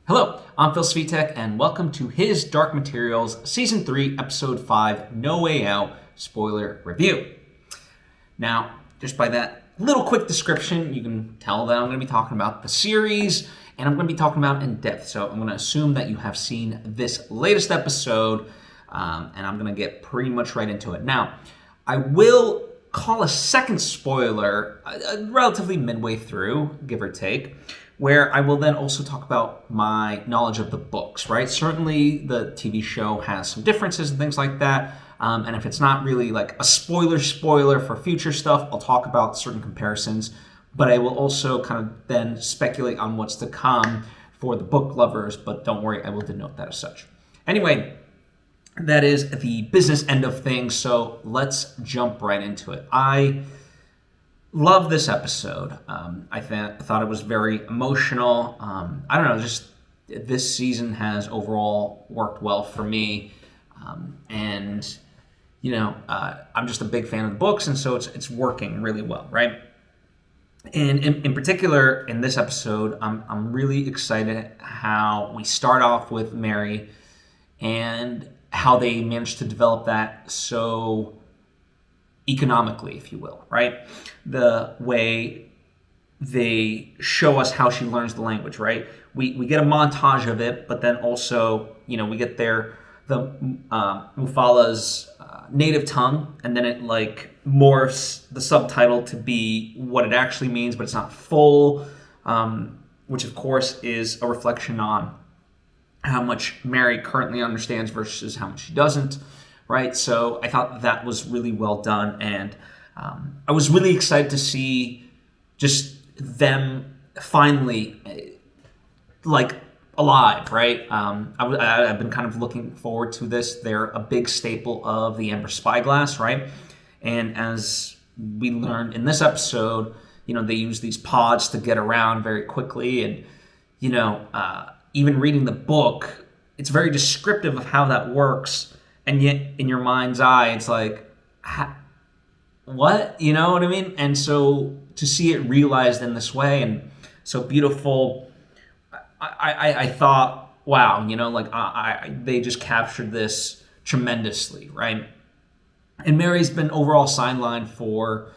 Hello, I'm Phil Svitek, and welcome to his Dark Materials Season 3, Episode 5, No Way Out, spoiler review. Now, just by that little quick description, you can tell that I'm going to be talking about the series, and I'm going to be talking about in depth. So I'm going to assume that you have seen this latest episode, and I'm going to get pretty much right into it. Now, I will call a second spoiler relatively midway through, give or take, where I will then also talk about my knowledge of the books, right? Certainly the TV show has some differences and things like that. And if it's not really like a spoiler for future stuff, I'll talk about certain comparisons. But I will also kind of then speculate on what's to come for the book lovers. But don't worry, I will denote that as such. Anyway, that is the business end of things. So let's jump right into it. I love this episode. I thought it was very emotional. I don't know, just this season has overall worked well for me. And, you know, I'm just a big fan of the books, and so it's working really well, right? And in particular, in this episode, I'm really excited how we start off with Mary and how they managed to develop that so economically, if you will, right? The way they show us how she learns the language, right? We get a montage of it, but then also, you know, we get the Mufala's native tongue, and then it like morphs the subtitle to be what it actually means, but it's not full, which of course is a reflection on how much Mary currently understands versus how much she doesn't. Right, so I thought that was really well done, and I was really excited to see just them finally like alive. Right, I've been kind of looking forward to this. They're a big staple of the Amber Spyglass, right? And as we learned in this episode, you know, they use these pods to get around very quickly, and you know, even reading the book, it's very descriptive of how that works. And yet, in your mind's eye, it's like, what? You know what I mean? And so to see it realized in this way and so beautiful, I thought, wow, you know, like they just captured this tremendously, right? And Mary's been overall sidelined for,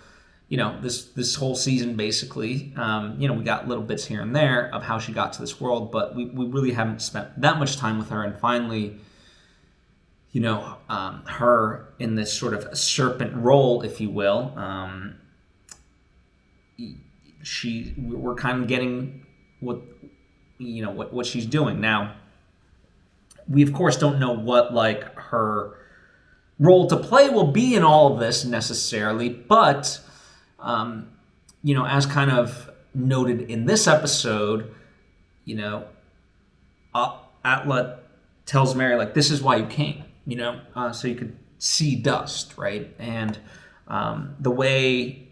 you know, this whole season, basically. You know, we got little bits here and there of how she got to this world, but we really haven't spent that much time with her. And finally, you know, her in this sort of serpent role, if you will, we're kind of getting what she's doing. Now, we of course don't know what like her role to play will be in all of this necessarily, but you know, as kind of noted in this episode, you know, Atla tells Mary, like, this is why you came. You know, so you could see dust, right? And the way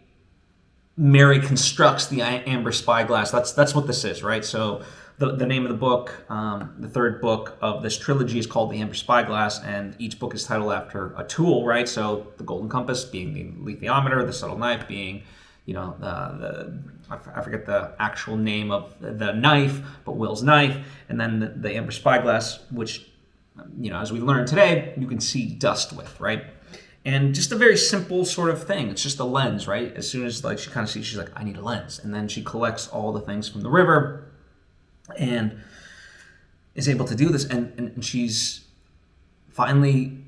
Mary constructs the Amber Spyglass, that's what this is, right? So the name of the book, the third book of this trilogy is called the Amber Spyglass, and each book is titled after a tool, right? So the golden compass being the lithiometer, the subtle knife being, you know, I forget the actual name of the knife, but Will's knife, and then the Amber Spyglass, which, you know, as we learned today, you can see dust with, right? And just a very simple sort of thing. It's just a lens, right? As soon as like she kind of sees, she's like, I need a lens. And then she collects all the things from the river and is able to do this. And she's finally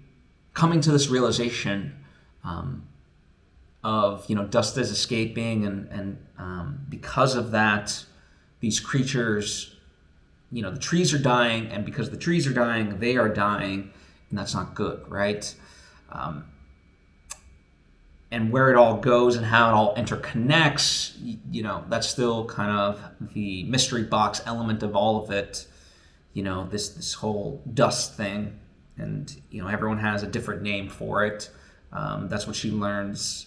coming to this realization of, you know, dust is escaping. And because of that, these creatures, you know, the trees are dying, and because the trees are dying, they are dying, and that's not good, right? And where it all goes and how it all interconnects, you know, that's still kind of the mystery box element of all of it, you know, this whole dust thing, and, you know, everyone has a different name for it. That's what she learns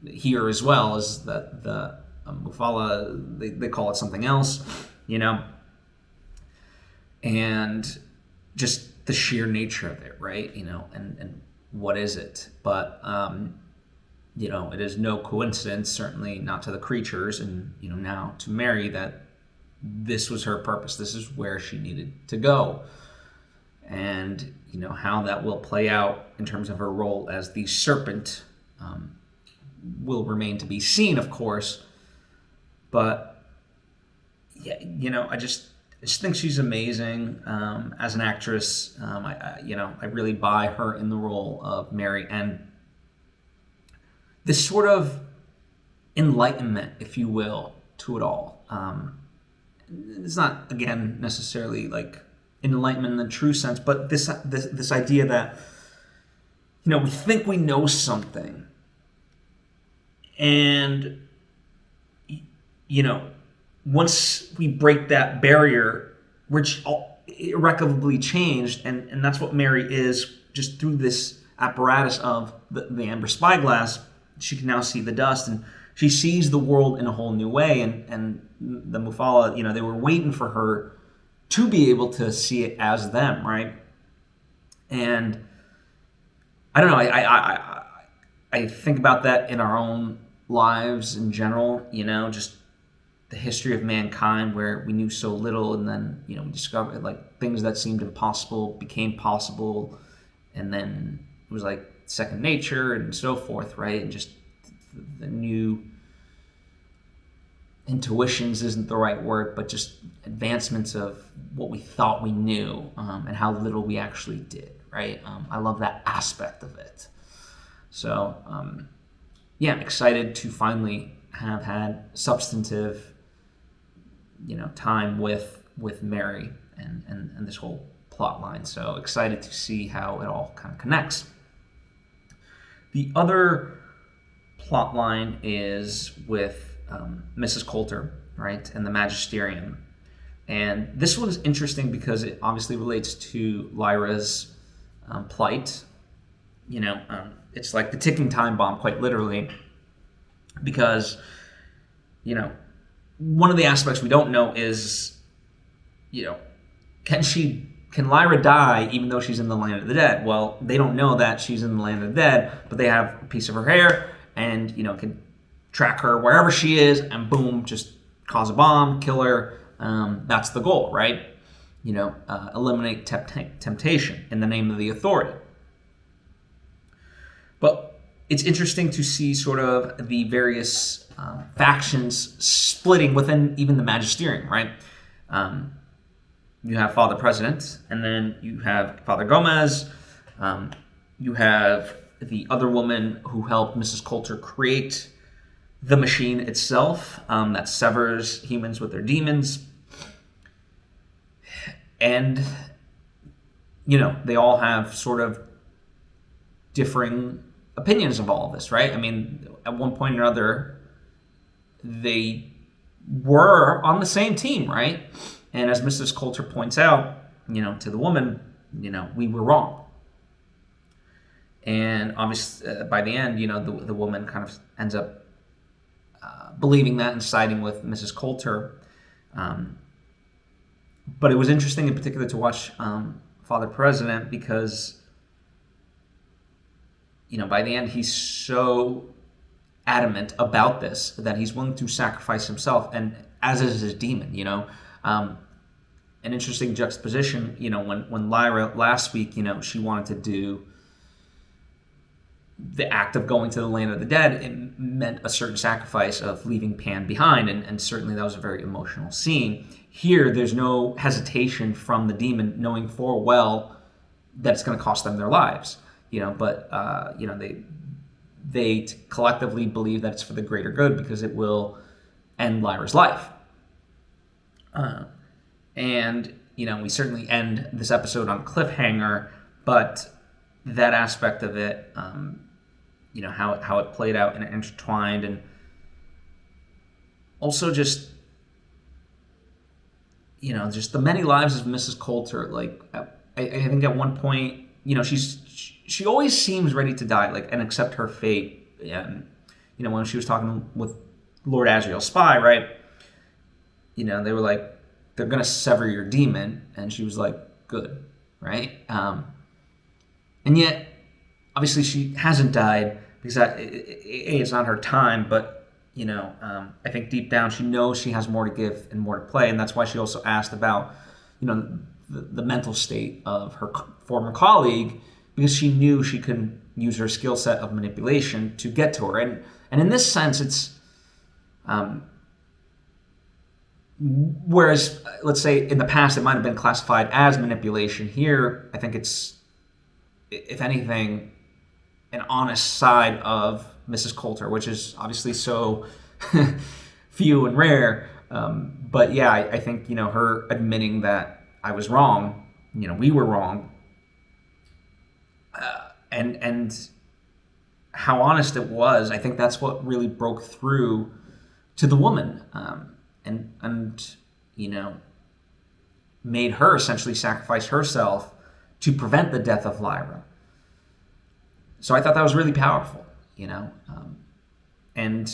here as well, is that the Mufala, they call it something else, you know, and just the sheer nature of it, right? You know, and what is it? But, you know, it is no coincidence, certainly not to the creatures, and, you know, now to Mary, that this was her purpose. This is where she needed to go. And, how that will play out in terms of her role as the serpent will remain to be seen, of course. But, yeah, I just think she's amazing as an actress. I really buy her in the role of Mary. And this sort of enlightenment, if you will, to it all. It's not, again, necessarily like enlightenment in the true sense, but this idea that, we think we know something, and, once we break that barrier, we're irrecoverably changed, and that's what Mary is, just through this apparatus of the amber spyglass. She can now see the dust, and she sees the world in a whole new way, and the Mufala, they were waiting for her to be able to see it as them, right? And I don't know, I think about that in our own lives in general, just the history of mankind, where we knew so little, and then, we discovered like things that seemed impossible became possible, and then it was like second nature and so forth, right? And just the new intuitions isn't the right word, but just advancements of what we thought we knew, and how little we actually did, right? I love that aspect of it. So, I'm excited to finally have had substantive, time with Mary and this whole plot line. So excited to see how it all kind of connects. The other plot line is with Mrs. Coulter, right, and the Magisterium. And this one's interesting because it obviously relates to Lyra's plight. It's like the ticking time bomb, quite literally, because, one of the aspects we don't know is, can Lyra die even though she's in the land of the dead? Well, they don't know that she's in the land of the dead, but they have a piece of her hair and, can track her wherever she is and boom, just cause a bomb, kill her. That's the goal, right? Eliminate temptation in the name of the authority. But it's interesting to see sort of the various factions splitting within even the Magisterium, right? You have Father President, and then you have Father Gomez. You have the other woman who helped Mrs. Coulter create the machine itself that severs humans with their demons. And, they all have sort of differing opinions of all of this, right? I mean, at one point or another, they were on the same team, right? And as Mrs. Coulter points out, to the woman, we were wrong. And obviously, by the end, the woman kind of ends up believing that and siding with Mrs. Coulter. But it was interesting in particular to watch Father President because, by the end, he's so adamant about this that he's willing to sacrifice himself, and as is his demon, An interesting juxtaposition, when Lyra last week, she wanted to do the act of going to the land of the dead, it meant a certain sacrifice of leaving Pan behind, and certainly that was a very emotional scene. Here, there's no hesitation from the demon, knowing full well that it's going to cost them their lives, but they collectively believe that it's for the greater good because it will end Lyra's life. And we certainly end this episode on a cliffhanger, but that aspect of it, how it played out and intertwined, and also just the many lives of Mrs. Coulter. Like I think at one point, she always seems ready to die, and accept her fate. And when she was talking with Lord Asriel's spy, right? They were like, they're gonna sever your demon, and she was like, good, right? And yet, obviously, she hasn't died because it's not her time. But I think deep down she knows she has more to give and more to play, and that's why she also asked about, the mental state of her former colleague, because she knew she could use her skill set of manipulation to get to her. And in this sense, it's whereas, let's say, in the past it might have been classified as manipulation. Here, I think it's, if anything, an honest side of Mrs. Coulter, which is obviously so few and rare. But yeah, I think, her admitting that I was wrong, we were wrong, and how honest it was, I think that's what really broke through to the woman, and made her essentially sacrifice herself to prevent the death of Lyra. So I thought that was really powerful, and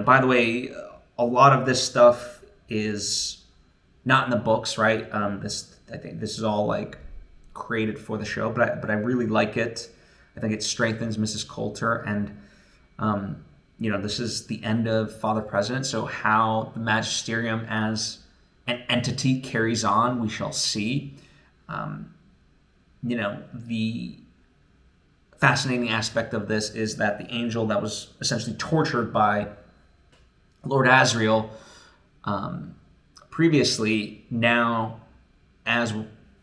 by the way, a lot of this stuff is not in the books, right? I think this is all like created for the show, but I really like it. I think it strengthens Mrs. Coulter, and this is the end of Father President. So how the Magisterium as an entity carries on, we shall see. The fascinating aspect of this is that the angel that was essentially tortured by Lord Asriel previously, now, as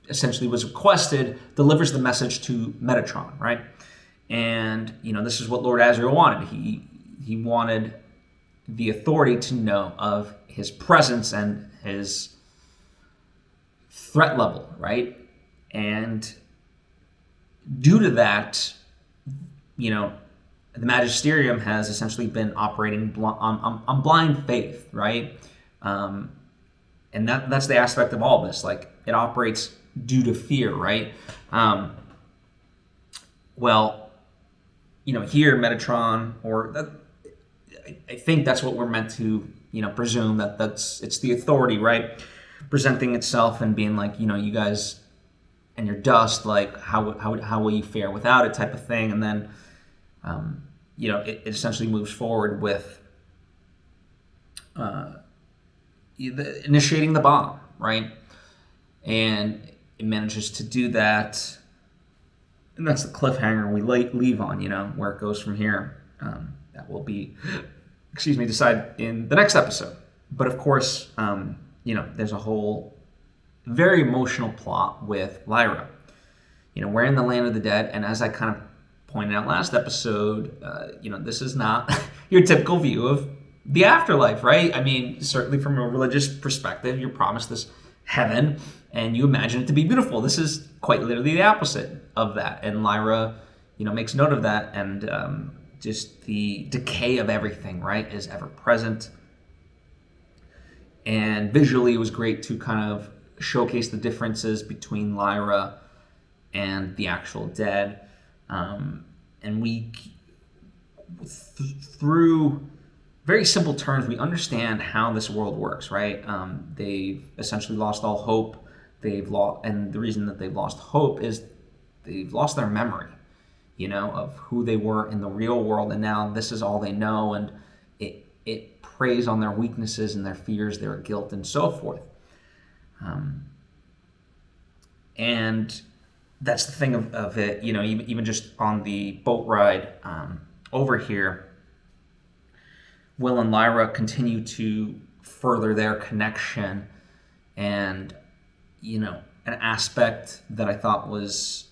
essentially was requested, delivers the message to Metatron, right? And this is what Lord Asriel wanted. He wanted the authority to know of his presence and his threat level, right? And due to that, the Magisterium has essentially been operating on blind faith, right? And that's the aspect of all this. Like, it operates due to fear, right? Here, Metatron, I think that's what we're meant to, presume, it's the authority, right? Presenting itself and being like, you guys and your dust, like, how will you fare without it, type of thing. And then, it essentially moves forward with initiating the bomb, right? And it manages to do that, and that's the cliffhanger we leave on, where it goes from here. That will be, decide in the next episode. But of course, there's a whole very emotional plot with Lyra. We're in the land of the dead, and as I kind of pointed out last episode, this is not your typical view of the afterlife, right? I mean, certainly from a religious perspective, you're promised this heaven, and you imagine it to be beautiful. This is quite literally the opposite of that, and Lyra, makes note of that, and just the decay of everything, right, is ever present. And visually, it was great to kind of showcase the differences between Lyra and the actual dead, and we, through very simple terms, we understand how this world works, right? They've essentially lost all hope. And the reason that they've lost hope is they've lost their memory, of who they were in the real world, and now this is all they know, and it preys on their weaknesses and their fears, their guilt, and so forth. And that's the thing of it, even just on the boat ride over here, Will and Lyra continue to further their connection, and an aspect that I thought was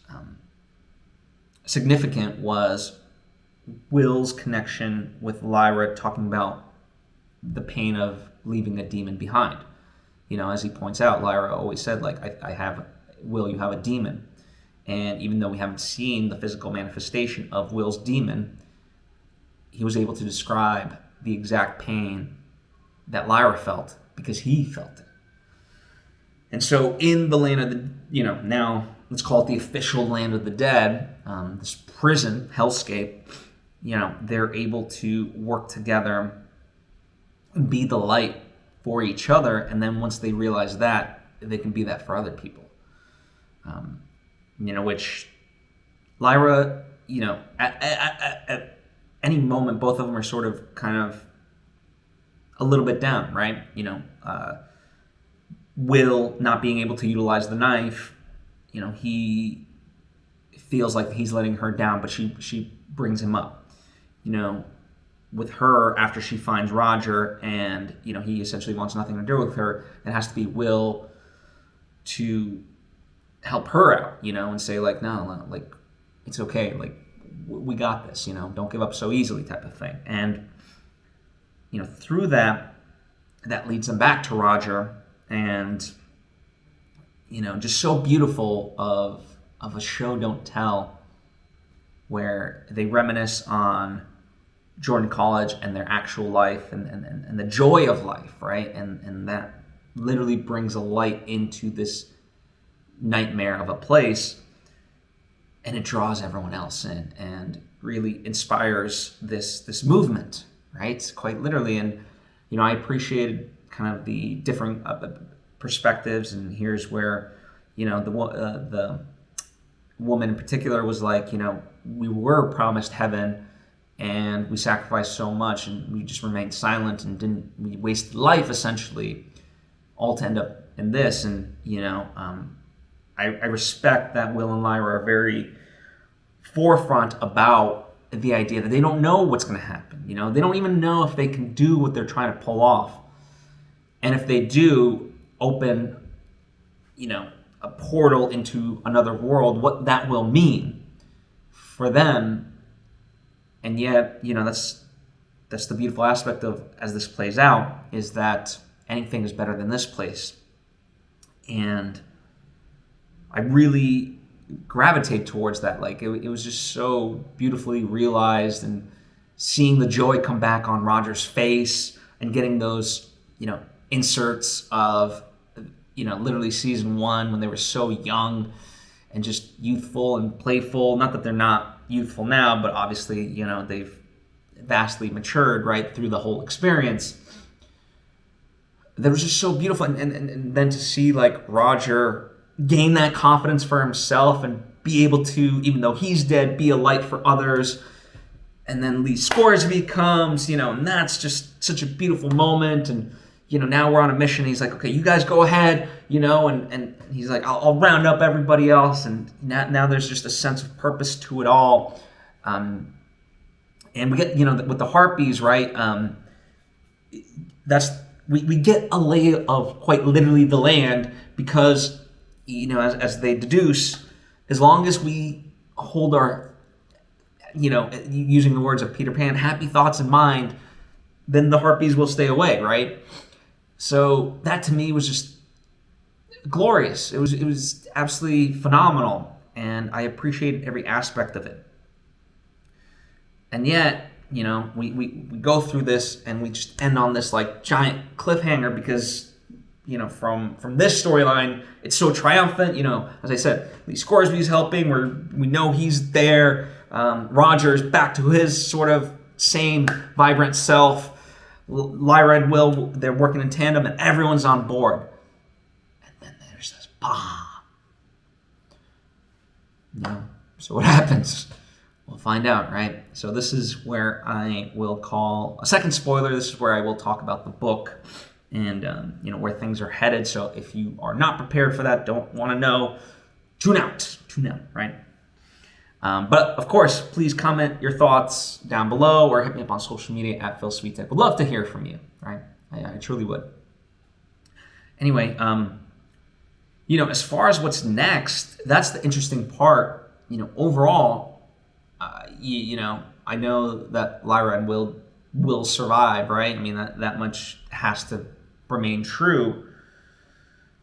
significant was Will's connection with Lyra, talking about the pain of leaving a demon behind. As he points out, Lyra always said, like, Will, you have a demon. And even though we haven't seen the physical manifestation of Will's demon, he was able to describe the exact pain that Lyra felt because he felt it. And so in the land of the, now let's call it the official land of the dead, this prison hellscape, they're able to work together and be the light for each other. And then once they realize that, they can be that for other people. Which Lyra, at any moment, both of them are sort of kind of a little bit down, right? Will not being able to utilize the knife, he feels like he's letting her down, but she brings him up. With her, after she finds Roger and, he essentially wants nothing to do with her, it has to be Will to help her out, and say like, no, like, it's okay, like, we got this, don't give up so easily type of thing. And, through that leads them back to Roger, and, just so beautiful of a show don't tell, where they reminisce on Jordan College and their actual life and the joy of life, right? And that literally brings a light into this nightmare of a place, and it draws everyone else in and really inspires this movement, right? Quite literally. And I appreciated kind of the different perspectives, and here's where the woman in particular was like, we were promised heaven and we sacrificed so much and we just remained silent and we wasted life essentially, all to end up in this. And I respect that Will and Lyra are very forefront about the idea that they don't know what's going to happen. They don't even know if they can do what they're trying to pull off, and if they do open a portal into another world, what that will mean for them. And yet, that's the beautiful aspect of, as this plays out, is that anything is better than this place. And I really gravitate towards that. Like, it was just so beautifully realized, and seeing the joy come back on Roger's face and getting those, inserts of, literally season 1 when they were so young and just youthful and playful. Not that they're not youthful now, but obviously, they've vastly matured, right, through the whole experience. That was just so beautiful. And then to see, like, Roger gain that confidence for himself and be able to, even though he's dead, be a light for others. And then Lee Scoresby comes, and that's just such a beautiful moment. And, now we're on a mission. He's like, okay, you guys go ahead, and he's like, I'll round up everybody else. And now there's just a sense of purpose to it all. And we get, with the Harpies, right? We get a lay of quite literally the land, because, as they deduce, as long as we hold our, using the words of Peter Pan, happy thoughts in mind, then the Harpies will stay away, right? So that to me was just glorious. It was absolutely phenomenal, and I appreciated every aspect of it. And yet, we go through this and we just end on this like giant cliffhanger, because from this storyline, it's so triumphant. As I said, Lee Scoresby's helping. We know he's there. Roger's back to his sort of same vibrant self. Lyra and Will, they're working in tandem, and everyone's on board. And then there's this bomb. So what happens? We'll find out, right? So this is where I will call a second spoiler. This is where I will talk about the book and where things are headed. So if you are not prepared for that, don't want to know, tune out, right? But of course, please comment your thoughts down below or hit me up on social media at Phil Svitek. Would love to hear from you, right? I truly would. Anyway, as far as what's next, that's the interesting part. Overall, I know that Lyra and will survive, right? I mean, that much has to remain true.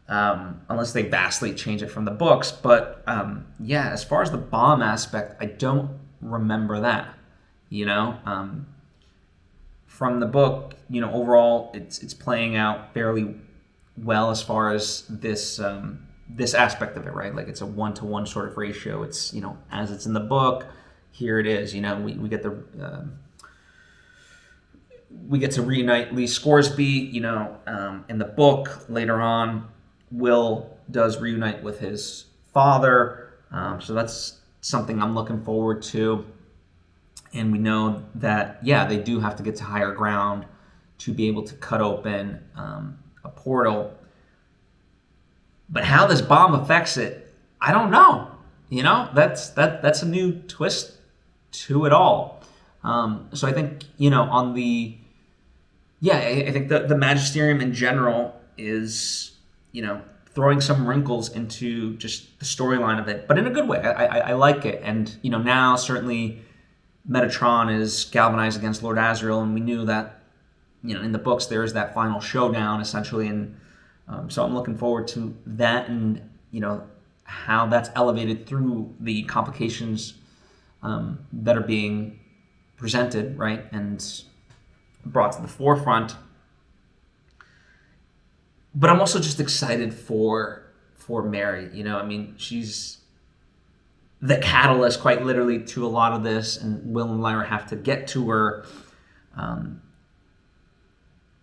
Unless they vastly change it from the books. But as far as the bomb aspect, I don't remember that. From the book, overall, it's playing out fairly well as far as this aspect of it, right? Like, it's a 1-to-1 sort of ratio. It's as it's in the book, here it is. We get we get to reunite Lee Scoresby. In the book later on, Will does reunite with his father, so that's something I'm looking forward to. And we know that, they do have to get to higher ground to be able to cut open a portal. But how this bomb affects it, I don't know. That's a new twist to it all. So I think, I think the Magisterium in general is, throwing some wrinkles into just the storyline of it, but in a good way. I like it. And, now certainly Metatron is galvanized against Lord Asriel, and we knew that, in the books there is that final showdown, essentially. And so I'm looking forward to that and, how that's elevated through the complications that are being presented, right, and brought to the forefront. But I'm also just excited for Mary. She's the catalyst, quite literally, to a lot of this, and Will and Lyra have to get to her.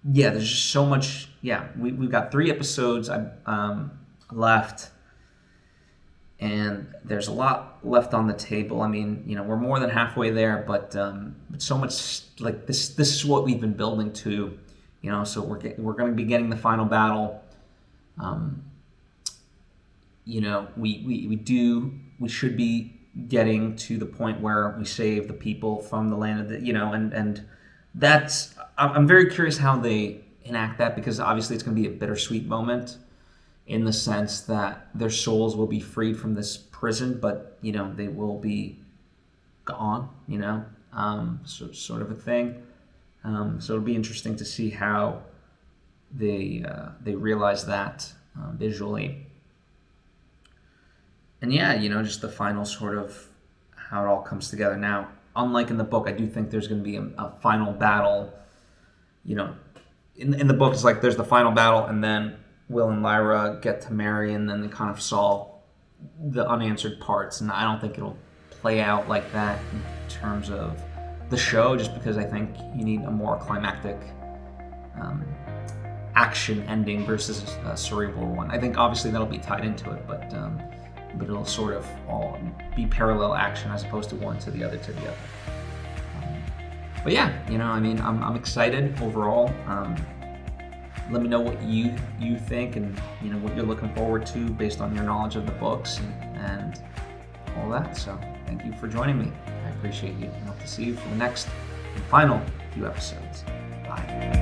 There's just so much. We've got 3 episodes left, and there's a lot left on the table. We're more than halfway there, but so much, like this is what we've been building to. So we're going to be getting the final battle. We should be getting to the point where we save the people from the land of the, and that's, I'm very curious how they enact that, because obviously it's going to be a bittersweet moment in the sense that their souls will be freed from this prison, but they will be gone, sort of a thing. So it'll be interesting to see how they realize that visually. And just the final sort of how it all comes together. Now, unlike in the book, I do think there's going to be a final battle. In the book, it's like there's the final battle, and then Will and Lyra get to marry, and then they kind of solve the unanswered parts. And I don't think it'll play out like that in terms of the show, just because I think you need a more climactic action ending versus a cerebral one. I think obviously that'll be tied into it, but it'll sort of all be parallel action as opposed to one to the other to the other. But I'm excited overall. Let me know what you think, and what you're looking forward to based on your knowledge of the books and all that. So thank you for joining me. I appreciate you. I hope to see you for the next and final few episodes. Bye.